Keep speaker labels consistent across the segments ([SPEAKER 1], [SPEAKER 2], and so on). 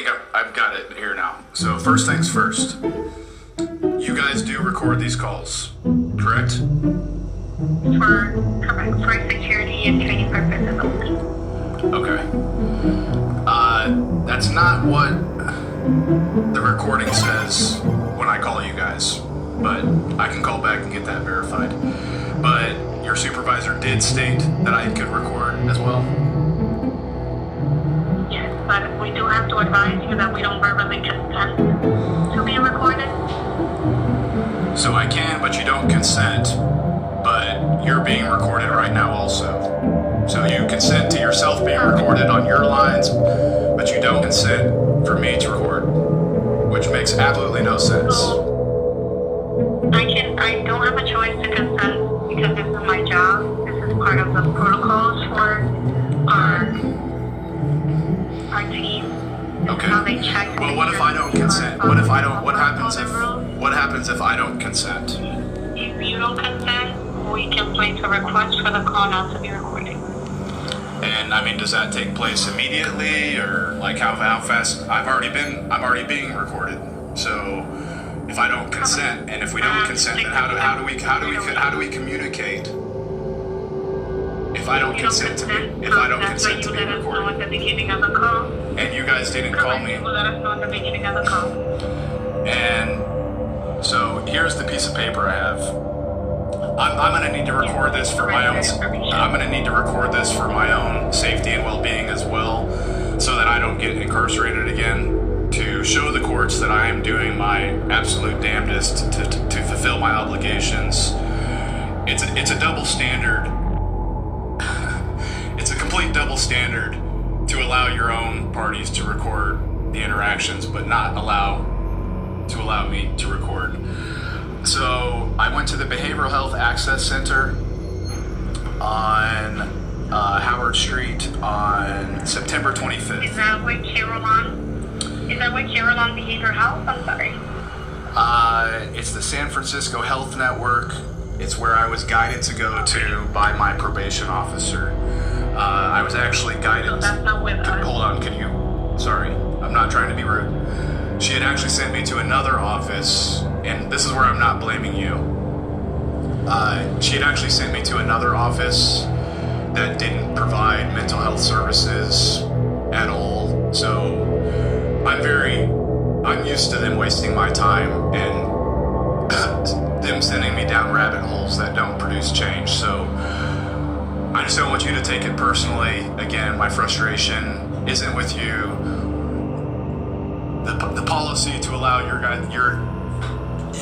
[SPEAKER 1] think I've got it here now. So first things first. You guys do record these calls, correct?
[SPEAKER 2] Correct. For security and training purposes only.
[SPEAKER 1] Okay. That's not what the recording says when I call you guys, but I can call back and get that verified. But your supervisor did state that I could record as well?
[SPEAKER 2] Yes, but we do have to advise you that we don't verbally consent to be recorded.
[SPEAKER 1] So I can, but you don't consent. But you're being recorded right now also. So you consent to yourself being recorded on your lines, but you don't consent for me to record, which makes absolutely no sense.
[SPEAKER 2] I don't have a choice to consent because this is my job. This is part of the protocols for our team.
[SPEAKER 1] Okay.
[SPEAKER 2] How they check.
[SPEAKER 1] Well, what if I don't consent? What happens if I don't consent?
[SPEAKER 2] If you don't consent, we can place a request for the call not to be recorded.
[SPEAKER 1] And I mean, does that take place immediately, or like how fast? I'm already being recorded. So if I don't consent, and if we don't consent, then how do we communicate? If I don't consent to be recorded.
[SPEAKER 2] At the beginning of the call.
[SPEAKER 1] And you guys didn't call me.
[SPEAKER 2] You let us know at the beginning of the call.
[SPEAKER 1] And so here's the piece of paper I have. I'm going to need to record this for my own. I'm going to need to record this for my own safety and well-being as well, so that I don't get incarcerated again. To show the courts that I am doing my absolute damnedest to fulfill my obligations. It's a double standard. It's a complete double standard to allow your own parties to record the interactions, but not allow me to record. So I went to the Behavioral Health Access Center on Howard Street on September 25th.
[SPEAKER 2] Is that with Carolyn Behavioral Health? I'm sorry.
[SPEAKER 1] It's the San Francisco Health Network. It's where I was guided to go to by my probation officer. I was actually guided.
[SPEAKER 2] So that's not with us.
[SPEAKER 1] Hold on, sorry, I'm not trying to be rude. She had actually sent me to another office, and this is where I'm not blaming you. She had actually sent me to another office that didn't provide mental health services at all. So I'm used to them wasting my time and them sending me down rabbit holes that don't produce change. So I just don't want you to take it personally. Again, my frustration isn't with you. The policy to allow you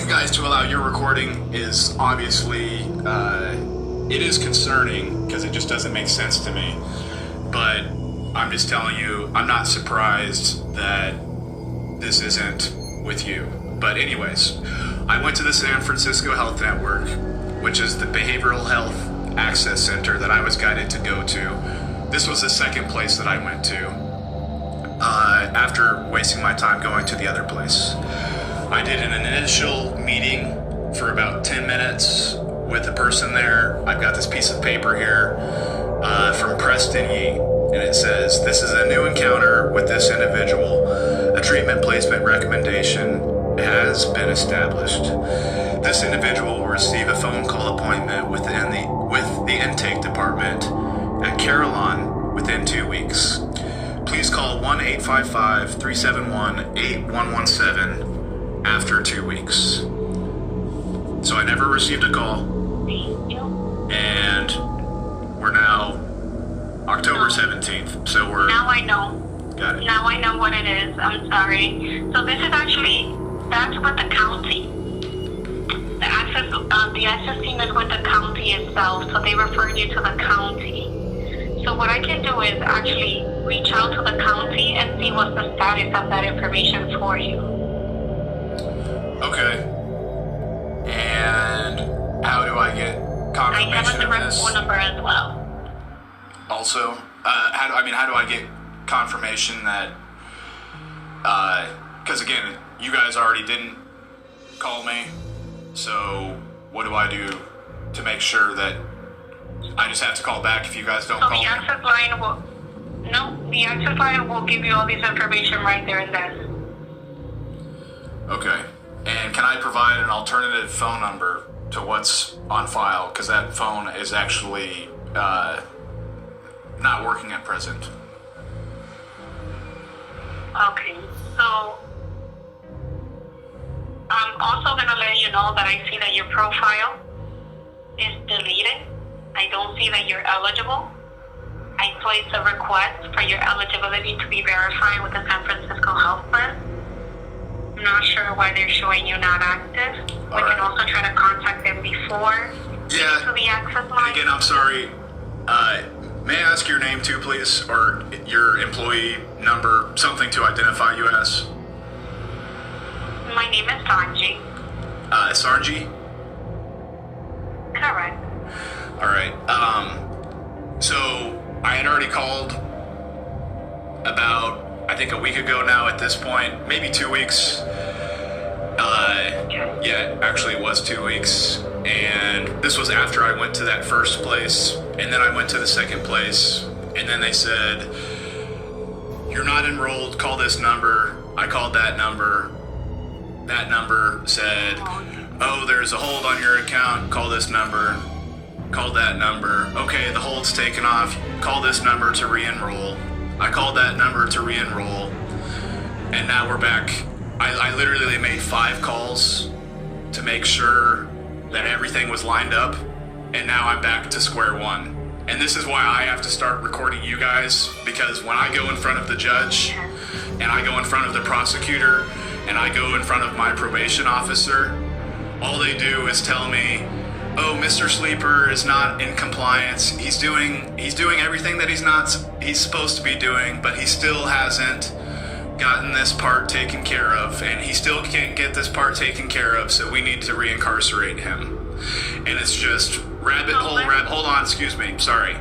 [SPEAKER 1] guys to allow your recording is obviously it is concerning because it just doesn't make sense to me. But I'm just telling you, I'm not surprised that this isn't with you. But anyways, I went to the San Francisco Health Network, which is the Behavioral Health Access Center that I was guided to go to. This was the second place that I went to after wasting my time going to the other place. I did an initial meeting for about 10 minutes with the person there. I've got this piece of paper here from Preston Yee, and it says, "This is a new encounter with this individual. A treatment placement recommendation has been established. This individual will receive a phone call appointment with the intake department at Carillon within 2 weeks. Please call 1-855-371-8117 after 2 weeks." So I never received a call.
[SPEAKER 2] Thank you.
[SPEAKER 1] And we're now October 17th. So
[SPEAKER 2] Now I know.
[SPEAKER 1] Got it.
[SPEAKER 2] Now I know what it is. I'm sorry. So this is that's with the county. The access team is with the county itself, so they refer you to the county. So what I can do is actually reach out to the county and see what's the status of that information for you.
[SPEAKER 1] Okay. And how do I get confirmation
[SPEAKER 2] I have a
[SPEAKER 1] of
[SPEAKER 2] direct
[SPEAKER 1] this?
[SPEAKER 2] phone number as well.
[SPEAKER 1] Also, how do I get confirmation that? Because again, you guys already didn't call me. So what do I do to make sure that I just have to call back if you guys don't
[SPEAKER 2] So
[SPEAKER 1] call
[SPEAKER 2] the
[SPEAKER 1] me?
[SPEAKER 2] access line will No, the access line will give you all this information right there and then.
[SPEAKER 1] Okay. And can I provide an alternative phone number to what's on file? Because that phone is actually not working at present.
[SPEAKER 2] Okay, so I'm also going to let you know that I see that your profile is deleted. I don't see that you're eligible. I placed a request for your eligibility to be verified with the San Francisco Health Plan. I'm not sure why they're showing you not active. We can also try to contact them before
[SPEAKER 1] Yeah.
[SPEAKER 2] to the access line.
[SPEAKER 1] Again, I'm sorry. May I ask your name too, please? Or your employee number, something to identify you as?
[SPEAKER 2] My name is Sanji.
[SPEAKER 1] Sarji?
[SPEAKER 2] Correct.
[SPEAKER 1] All right. So I had already called about, I think, a week ago now at this point, maybe 2 weeks. Yeah, actually it was 2 weeks. And this was after I went to that first place. And then I went to the second place. And then they said, "You're not enrolled, call this number." I called that number. That number said, "Oh, there's a hold on your account, call this number." Called that number. "Okay, the hold's taken off, call this number to re-enroll." I called that number to re-enroll. And now we're back. I literally made 5 calls to make sure that everything was lined up. And now I'm back to square one. And this is why I have to start recording you guys, because when I go in front of the judge and I go in front of the prosecutor and I go in front of my probation officer, all they do is tell me, "Oh, Mr. Sleeper is not in compliance. He's doing everything that he's supposed to be doing, but he still hasn't gotten this part taken care of, and he still can't get this part taken care of, so we need to reincarcerate him." And it's just hold on, excuse me, sorry.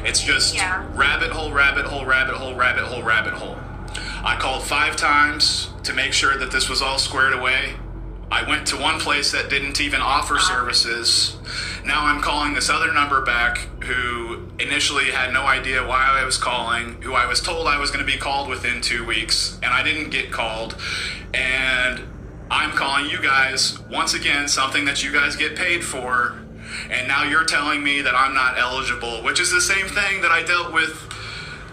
[SPEAKER 1] It's just rabbit hole, rabbit hole, rabbit hole, rabbit hole, rabbit hole. I called 5 times to make sure that this was all squared away. I went to one place that didn't even offer services. Now I'm calling this other number back, who initially had no idea why I was calling, who I was told I was going to be called within 2 weeks, and I didn't get called. And I'm calling you guys, once again, something that you guys get paid for, and now you're telling me that I'm not eligible, which is the same thing that I dealt with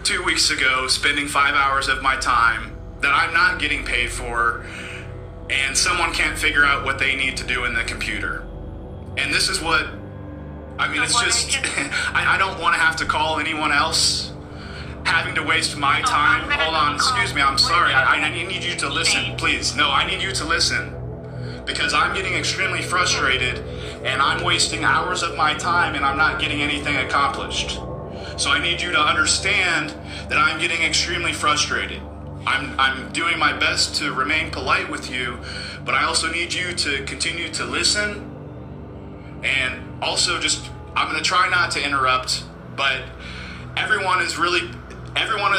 [SPEAKER 1] 2 weeks ago, spending 5 hours of my time that I'm not getting paid for, and someone can't figure out what they need to do in the computer. And this is what, I mean, it's just, I don't want to have to call anyone else, having to waste my time. Hold on, excuse me, I'm sorry, I need you to listen, please. No, I need you to listen, because I'm getting extremely frustrated, and I'm wasting hours of my time, and I'm not getting anything accomplished. So I need you to understand that I'm getting extremely frustrated. I'm doing my best to remain polite with you, but I also need you to continue to listen. And also I'm going to try not to interrupt, but everyone is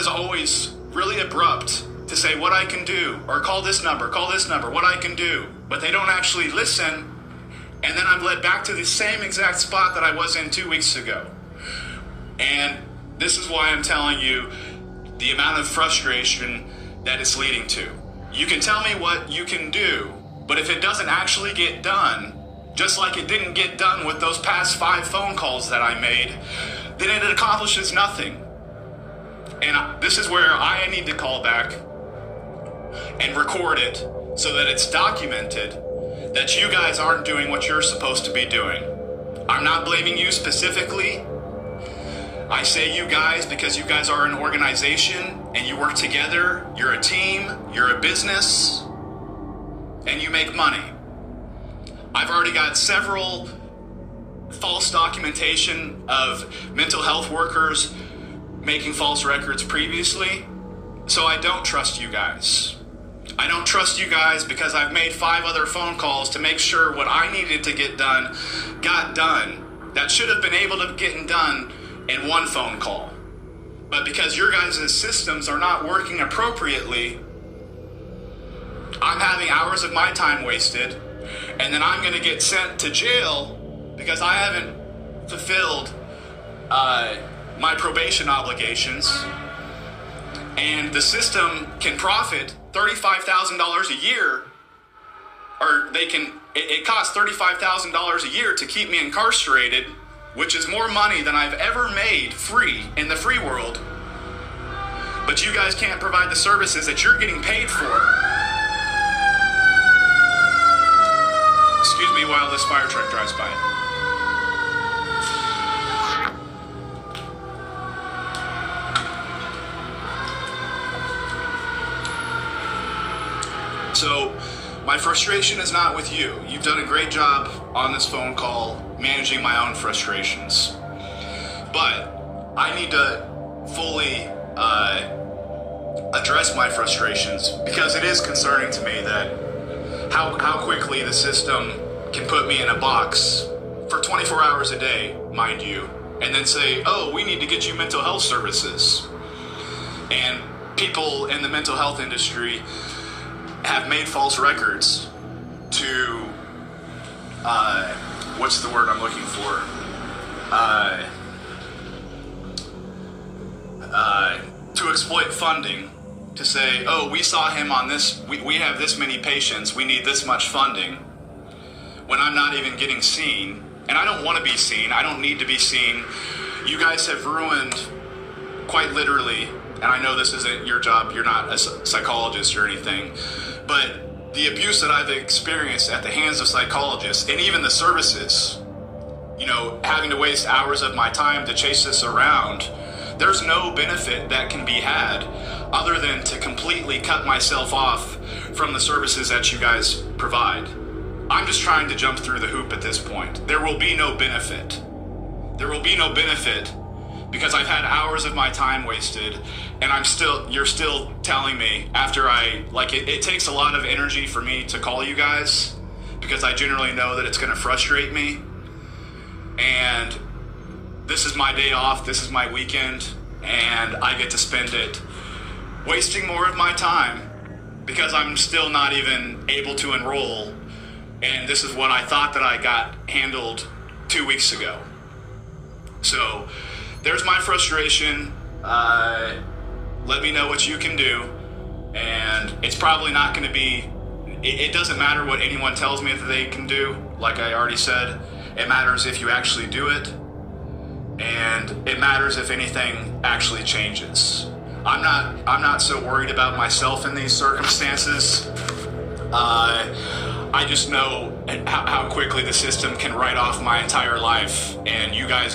[SPEAKER 1] always really abrupt to say what I can do, or call this number, what I can do. But they don't actually listen, and then I'm led back to the same exact spot that I was in 2 weeks ago. And this is why I'm telling you the amount of frustration that it's leading to. You can tell me what you can do, but if it doesn't actually get done, just like it didn't get done with those past 5 phone calls that I made, then it accomplishes nothing. And this is where I need to call back and record it so that it's documented that you guys aren't doing what you're supposed to be doing. I'm not blaming you specifically. I say you guys because you guys are an organization and you work together, you're a team, you're a business, and you make money. I've already got several false documentation of mental health workers making false records previously, so I don't trust you guys. I don't trust you guys because I've made 5 other phone calls to make sure what I needed to get done got done. That should have been able to get done in 1 phone call. But because your guys' systems are not working appropriately, I'm having hours of my time wasted, and then I'm going to get sent to jail because I haven't fulfilled my probation obligations. And the system can profit $35,000 a year, or it costs $35,000 a year to keep me incarcerated, which is more money than I've ever made free in the free world. But you guys can't provide the services that you're getting paid for. Excuse me while this fire truck drives by. So, my frustration is not with you. You've done a great job on this phone call managing my own frustrations. But I need to fully address my frustrations, because it is concerning to me that how quickly the system can put me in a box for 24 hours a day, mind you, and then say, oh, we need to get you mental health services. And people in the mental health industry have made false records to, what's the word I'm looking for? To exploit funding, to say, oh, we saw him on this, we have this many patients, we need this much funding, when I'm not even getting seen. And I don't want to be seen, I don't need to be seen. You guys have ruined, quite literally, and I know this isn't your job, you're not a psychologist or anything, but the abuse that I've experienced at the hands of psychologists, and even the services, you know, having to waste hours of my time to chase this around, there's no benefit that can be had other than to completely cut myself off from the services that you guys provide. I'm just trying to jump through the hoop at this point. There will be no benefit. There will be no benefit because I've had hours of my time wasted, and you're still telling me after it takes a lot of energy for me to call you guys, because I generally know that it's going to frustrate me. And this is my day off, this is my weekend, and I get to spend it wasting more of my time because I'm still not even able to enroll, and this is what I thought that I got handled 2 weeks ago. So there's my frustration. Let me know what you can do, and it's probably not going to be, it doesn't matter what anyone tells me that they can do, like I already said. It matters if you actually do it, and it matters if anything actually changes. I'm not so worried about myself in these circumstances. I just know how quickly the system can write off my entire life, and you guys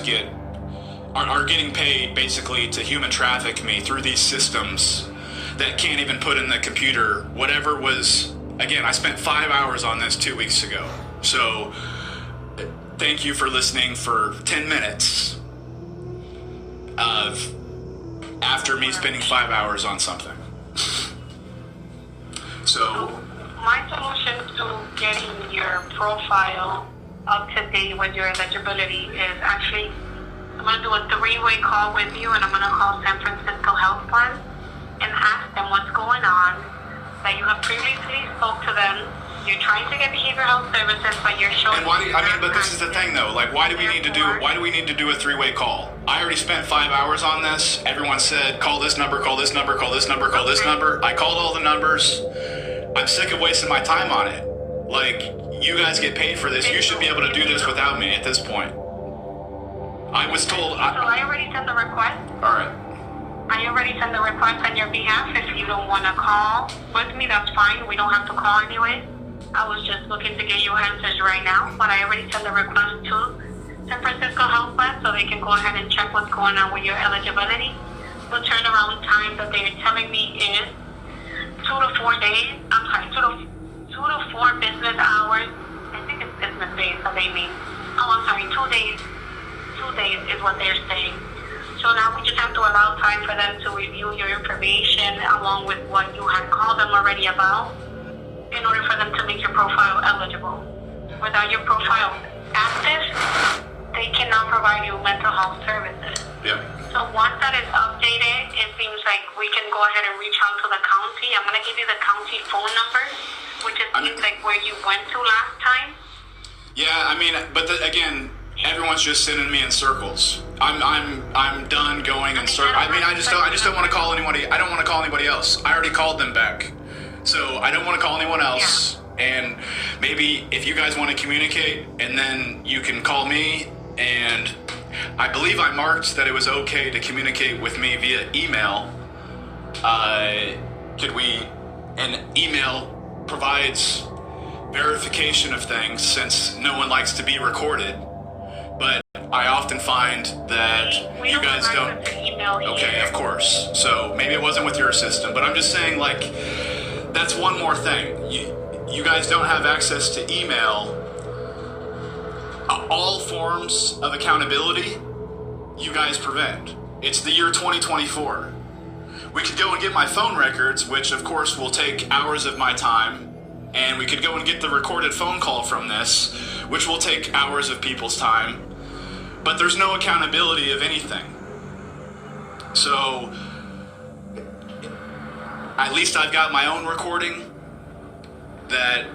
[SPEAKER 1] are getting paid basically to human traffic me through these systems that can't even put in the computer whatever was. Again, I spent 5 hours on this 2 weeks ago. So thank you for listening for 10 minutes of after me spending 5 hours on something. So
[SPEAKER 2] my solution to getting your profile up to date with your eligibility is actually, I'm going to do a 3-way call with you, and I'm going to call San Francisco Health Plan and ask them what's going on, that you have previously spoke to them. You're trying to get behavioral health services, but you're showing.
[SPEAKER 1] And but this is the thing though. Like, why do we need to do a 3-way call? I already spent 5 hours on this. Everyone said, call this number, call this number, call this number, call this number. I called all the numbers. I'm sick of wasting my time on it. Like, you guys get paid for this. You should be able to do this without me at this point. I was told.
[SPEAKER 2] So I already sent the request.
[SPEAKER 1] All right.
[SPEAKER 2] I already sent the request on your behalf. If you don't want to call with me, that's fine. We don't have to call anyway. I was just looking to get your answers right now, but I already sent the request to San Francisco Health Plan so they can go ahead and check what's going on with your eligibility. The turnaround time that they're telling me is 2 to 4 days. I'm sorry, 2 to 4 business hours. I think it's business days that they mean. Oh, I'm sorry, 2 days. 2 days is what they're saying. So now we just have to allow time for them to review your information along with what you had called them already about, in order for them to make your profile eligible. Without your profile active, they cannot provide you mental health services.
[SPEAKER 1] Yep.
[SPEAKER 2] So once that is updated, it seems like we can go ahead and reach out to the county. I'm going to give you the county phone number, which seems like where you went to last time.
[SPEAKER 1] Yeah, I mean, but again, everyone's just sending me in circles. I'm done going in circles. I mean, I just don't want to call anybody. I don't want to call anybody else. I already called them back, so I don't want to call anyone else.
[SPEAKER 2] Yeah.
[SPEAKER 1] And maybe if you guys want to communicate, and then you can call me. And I believe I marked that it was okay to communicate with me via email. And email provides verification of things, since no one likes to be recorded. But I often find that
[SPEAKER 2] We
[SPEAKER 1] you guys
[SPEAKER 2] have
[SPEAKER 1] don't.
[SPEAKER 2] access to email here.
[SPEAKER 1] Okay, of course. So maybe it wasn't with your system, but I'm just saying, like, that's one more thing. You guys don't have access to email. All forms of accountability, you guys prevent. It's the year 2024. We could go and get my phone records, which of course will take hours of my time, and we could go and get the recorded phone call from this, which will take hours of people's time, but there's no accountability of anything. So, at least I've got my own recording that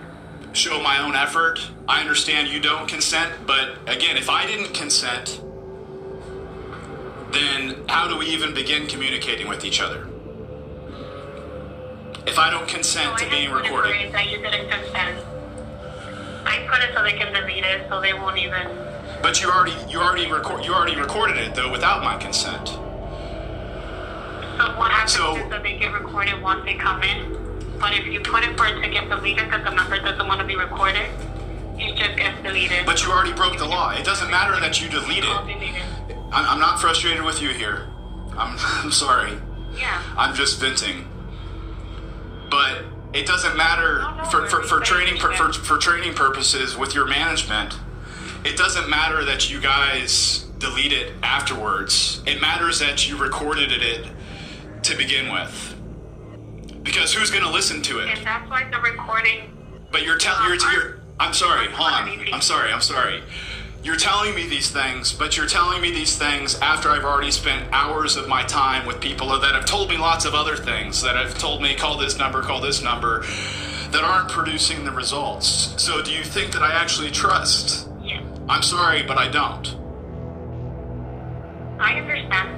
[SPEAKER 1] show my own effort. I understand you don't consent, but again, if I didn't consent, then how do we even begin communicating with each other? If I don't consent to being recorded.
[SPEAKER 2] That you didn't consent. I put it so they can delete it, so they won't even.
[SPEAKER 1] But you already recorded it though without my consent.
[SPEAKER 2] So what happens
[SPEAKER 1] So-
[SPEAKER 2] is that they get recorded once they come in. But if you put it for it to get deleted because the number doesn't want to be recorded, it just gets deleted.
[SPEAKER 1] But you already broke the law. It doesn't matter that you delete
[SPEAKER 2] All
[SPEAKER 1] it.
[SPEAKER 2] deleted.
[SPEAKER 1] I'm not frustrated with you here. I'm sorry.
[SPEAKER 2] Yeah.
[SPEAKER 1] I'm just venting. But it doesn't matter for training purposes with your management. It doesn't matter that you guys delete it afterwards. It matters that you recorded it to begin with. Because who's going to listen to it?
[SPEAKER 2] And that's why the recording.
[SPEAKER 1] But you're I'm sorry, hold on. I'm sorry. You're telling me these things, but you're telling me these things after I've already spent hours of my time with people that have told me lots of other things, that have told me call this number, that aren't producing the results. So do you think that I actually trust?
[SPEAKER 2] Yeah.
[SPEAKER 1] I'm sorry, but I don't.
[SPEAKER 2] I understand.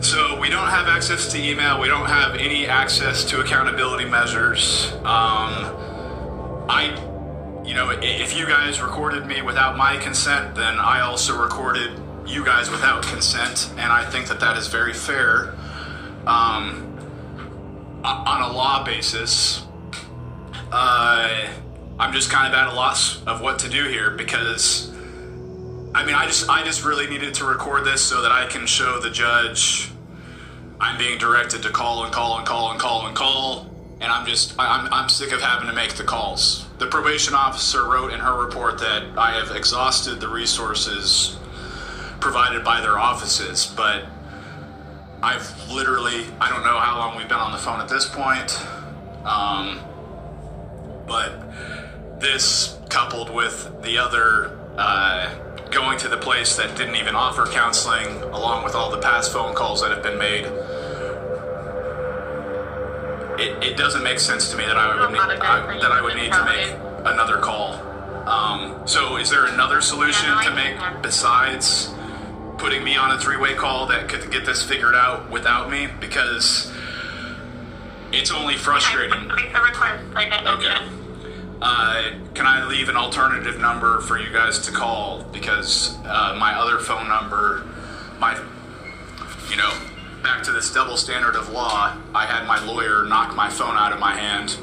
[SPEAKER 1] So we don't have access to email. We don't have any access to accountability measures. If you guys recorded me without my consent, then I also recorded you guys without consent, and I think that is very fair on a law basis. I'm just kind of at a loss of what to do here, because I just really needed to record this so that I can show the judge I'm being directed to call, and I'm sick of having to make the calls. The probation officer wrote in her report that I have exhausted the resources provided by their offices, but I've literally, I don't know how long we've been on the phone at this point, but this coupled with the other going to the place that didn't even offer counseling, along with all the past phone calls that have been made, it doesn't make sense to me that I would need to make another call. So is there another solution to make besides putting me on a three-way call that could get this figured out without me? Because it's only frustrating.
[SPEAKER 2] Place a request, like I mentioned.
[SPEAKER 1] Can I leave an alternative number for you guys to call? Because my other phone number, back to this double standard of law, I had my lawyer knock my phone out of my hand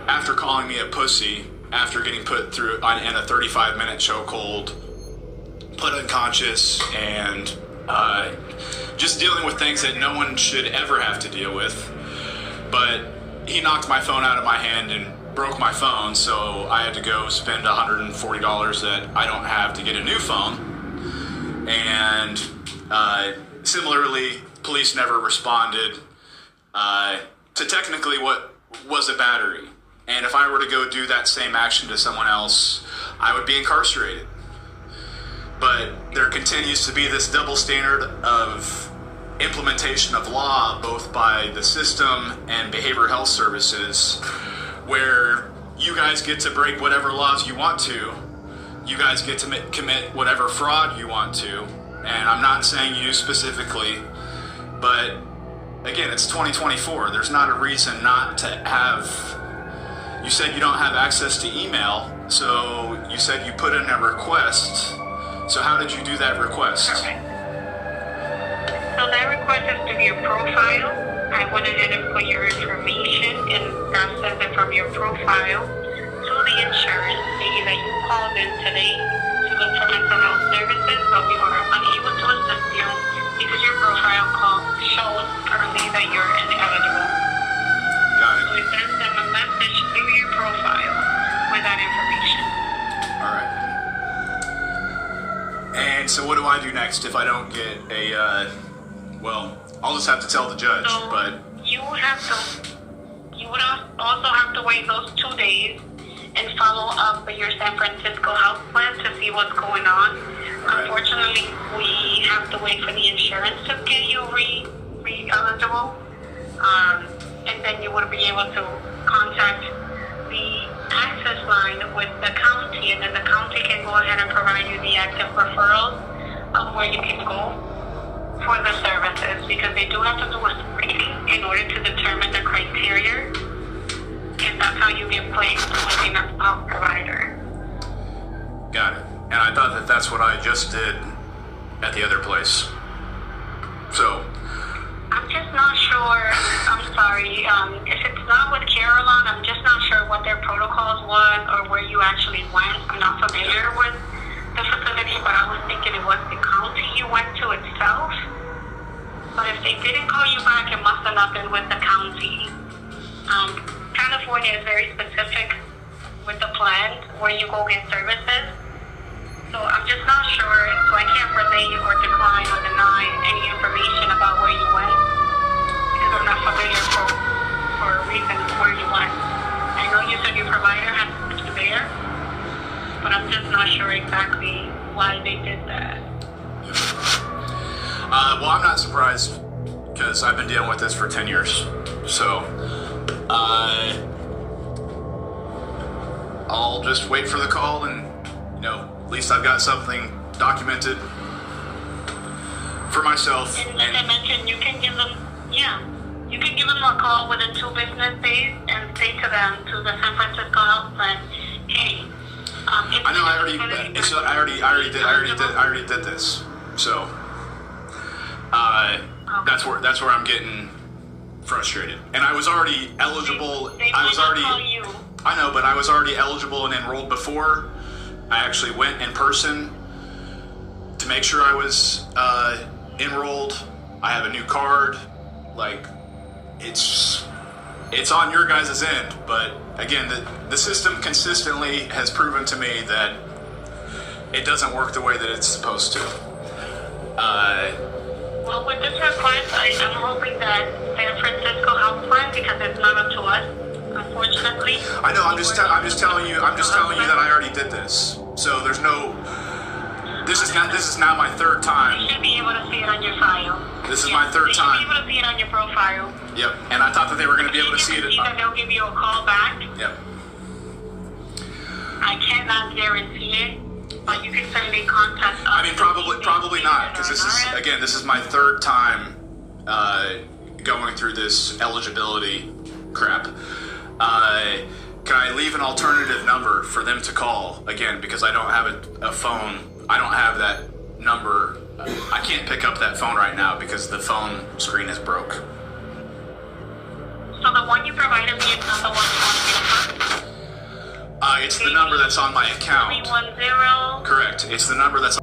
[SPEAKER 1] after calling me a pussy, after getting put through in a 35-minute chokehold, put unconscious, and just dealing with things that no one should ever have to deal with. But he knocked my phone out of my hand and broke my phone, so I had to go spend $140 that I don't have to get a new phone. And similarly, police never responded to technically what was a battery. And if I were to go do that same action to someone else, I would be incarcerated. But there continues to be this double standard of implementation of law, both by the system and behavioral health services, where you guys get to break whatever laws you want to you guys get to commit whatever fraud you want to, and I'm not saying you specifically, but again, it's 2024. There's not a reason not to have. You said you don't have access to email, so you said you put in a request. So how did you do that request?
[SPEAKER 2] Perfect. So that request is to your profile. I went ahead and put your information, and that says it from your profile to the insurance, saying that you called in today to look for mental health services, but we were unable to assist you because your profile shows currently that you're ineligible.
[SPEAKER 1] Got it.
[SPEAKER 2] So it sends them a message through your profile with that information.
[SPEAKER 1] All right. And so what do I do next if I don't get a, well, I'll just have to tell the judge,
[SPEAKER 2] So
[SPEAKER 1] but...
[SPEAKER 2] you would also have to wait those 2 days and follow up with your San Francisco health plan to see what's going on.
[SPEAKER 1] Right.
[SPEAKER 2] Unfortunately, we have to wait for the insurance to get you re-eligible. And then you would be able to contact the access line with the county, and then the county can go ahead and provide you the active referrals of where you can go for the services, because they do have to do a screening in order to determine the criteria, and that's how you get placed with a mental health provider.
[SPEAKER 1] Got it. And I thought that that's what I just did at the other place. So,
[SPEAKER 2] I'm just not sure. I'm sorry. If it's not with Carolyn, I'm just not sure what their protocols was or where you actually went. I'm not familiar with the facility, but I was thinking it was the county you went to itself. But if they didn't call you back, it must have not been with the county. California is very specific with the plan where you go get services. So I'm just not sure, so I can't relay or decline or deny any information about where you went, because I'm not familiar for a reason where you went. I know you said your provider had to there, but I'm just not sure exactly why they did that.
[SPEAKER 1] well, I'm not surprised because I've been dealing with this for 10 years. So, I'll just wait for the call and, at least I've got something documented for myself.
[SPEAKER 2] And like I mentioned, you can give them a call within 2 business days and say to them, to the San Francisco Health Plan, hey,
[SPEAKER 1] I know I already did this. So, that's where I'm getting frustrated. And I was already eligible. I know, but I was already eligible and enrolled before. I actually went in person to make sure I was enrolled. I have a new card. Like, it's on your guys' end, but again, the system consistently has proven to me that it doesn't work the way that it's supposed to.
[SPEAKER 2] Well, with this request, I'm hoping that San Francisco Health Plan, because it's not up to us, unfortunately.
[SPEAKER 1] I know. I'm just telling you that I already did this. So there's no. This is now my 3rd time.
[SPEAKER 2] You should be able to see it on your file.
[SPEAKER 1] This is my 3rd time.
[SPEAKER 2] You should be able to see it on your profile.
[SPEAKER 1] Yep. And I thought that they were going to be able to see it.
[SPEAKER 2] That they'll give you a call back.
[SPEAKER 1] Yep.
[SPEAKER 2] I cannot guarantee it, but you can certainly contact us.
[SPEAKER 1] I mean, probably not, because this is my 3rd time going through this eligibility crap. Can I leave an alternative number for them to call again? Because I don't have a phone. I don't have that number. I can't pick up that phone right now because the phone screen is broke.
[SPEAKER 2] So the one you provided me is not the one you want to get.
[SPEAKER 1] It's the number that's on my account.
[SPEAKER 2] 310.
[SPEAKER 1] Correct. It's the number that's